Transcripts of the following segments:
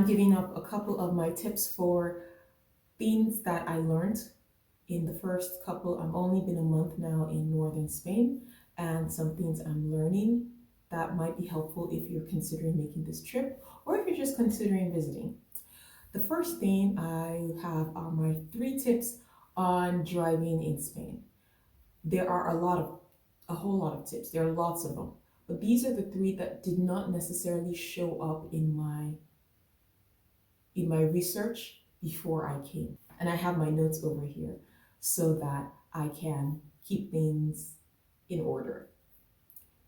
I'm giving up a couple of my tips for things that I learned in the first couple. I've only been a month now in northern Spain, and some things I'm learning that might be helpful if you're considering making this trip or if you're just considering visiting. The first thing I have are my three tips on driving in Spain. There are a whole lot of tips. There are lots of them, but these are the three that did not necessarily show up in my research before I came. And I have my notes over here so that I can keep things in order.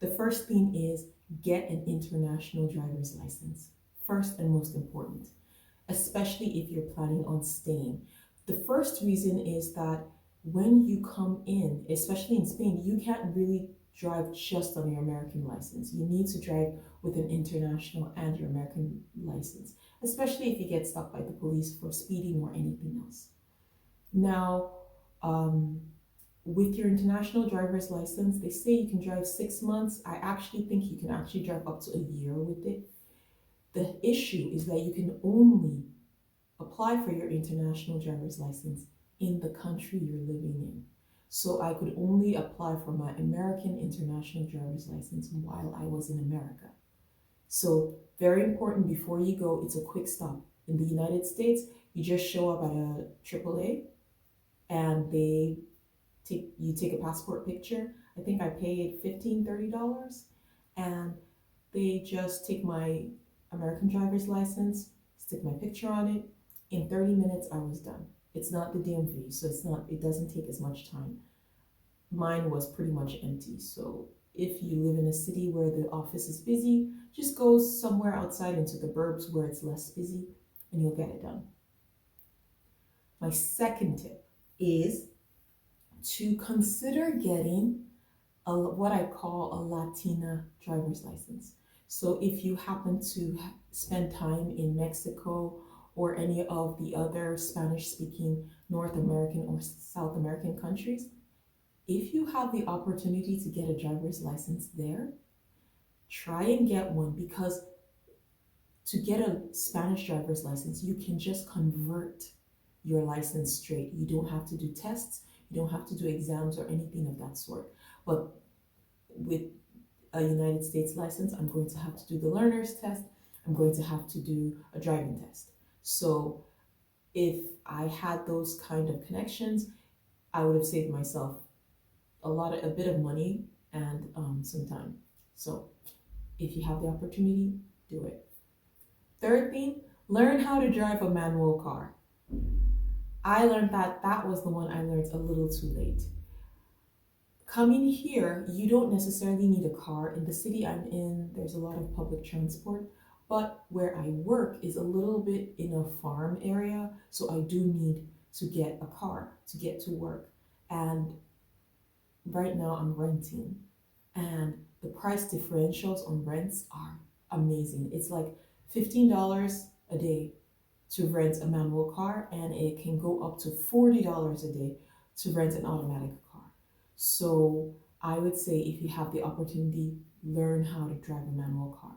The first thing is get an international driver's license. First and most important, especially if you're planning on staying. The first reason is that when you come in, especially in Spain, you can't really drive just on your American license. You need to drive with an international and your American license, especially if you get stopped by the police for speeding or anything else. Now, um, with your international driver's license, they say you can drive 6 months. I actually think you can actually drive up to a year with it. The issue is that you can only apply for your international driver's license in the country you're living in. So I could only apply for my American international driver's license while I was in America. So very important before you go, it's a quick stop. In the United States, you just show up at a AAA and you take a passport picture. I think I paid $15-30 and they just take my American driver's license, stick my picture on it. In 30 minutes, I was done. It's not the DMV, so it doesn't take as much time. Mine was pretty much empty. So if you live in a city where the office is busy, just go somewhere outside into the burbs where it's less busy and you'll get it done. My second tip is to consider getting what I call a Latina driver's license. So if you happen to spend time in Mexico or any of the other Spanish speaking North American or South American countries, if you have the opportunity to get a driver's license there, try and get one because to get a Spanish driver's license, you can just convert your license straight. You don't have to do tests, you don't have to do exams or anything of that sort. But with a United States license, I'm going to have to do the learner's test, I'm going to have to do a driving test. So if I had those kind of connections, I would have saved myself a bit of money and some time. So if you have the opportunity, do it. Third thing, learn how to drive a manual car. I learned that was the one I learned a little too late. Coming here, you don't necessarily need a car. In the city I'm in, there's a lot of public transport, but where I work is a little bit in a farm area, so I do need to get a car to get to work. And right now I'm renting, and the price differentials on rents are amazing. It's like $15 a day to rent a manual car, and it can go up to $40 a day to rent an automatic car. So I would say if you have the opportunity, learn how to drive a manual car.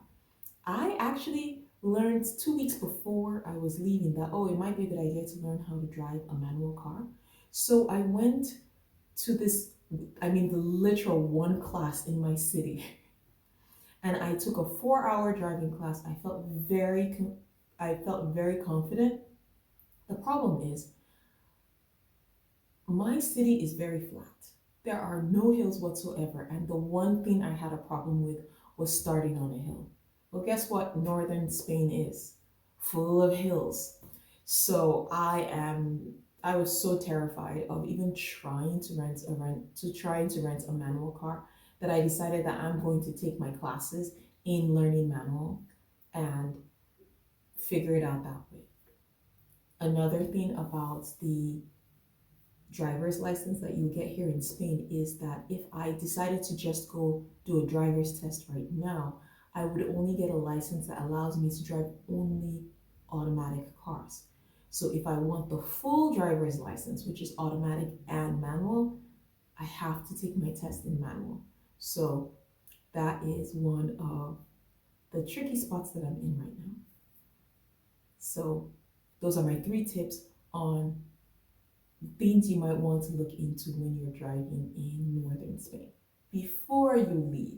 I actually learned 2 weeks before I was leaving that, oh, it might be a good idea to learn how to drive a manual car. So I went to the literal one class in my city. And I took a 4-hour driving class. I felt very confident. The problem is my city is very flat. There are no hills whatsoever. And the one thing I had a problem with was starting on a hill. Well, guess what? Northern Spain is full of hills. So I was so terrified of even trying to rent a manual car that I decided that I'm going to take my classes in learning manual and figure it out that way. Another thing about the driver's license that you get here in Spain is that if I decided to just go do a driver's test right now, I would only get a license that allows me to drive only automatic cars. So if I want the full driver's license, which is automatic and manual, I have to take my test in manual. So that is one of the tricky spots that I'm in right now. So those are my 3 tips on things you might want to look into when you're driving in northern Spain. Before you leave,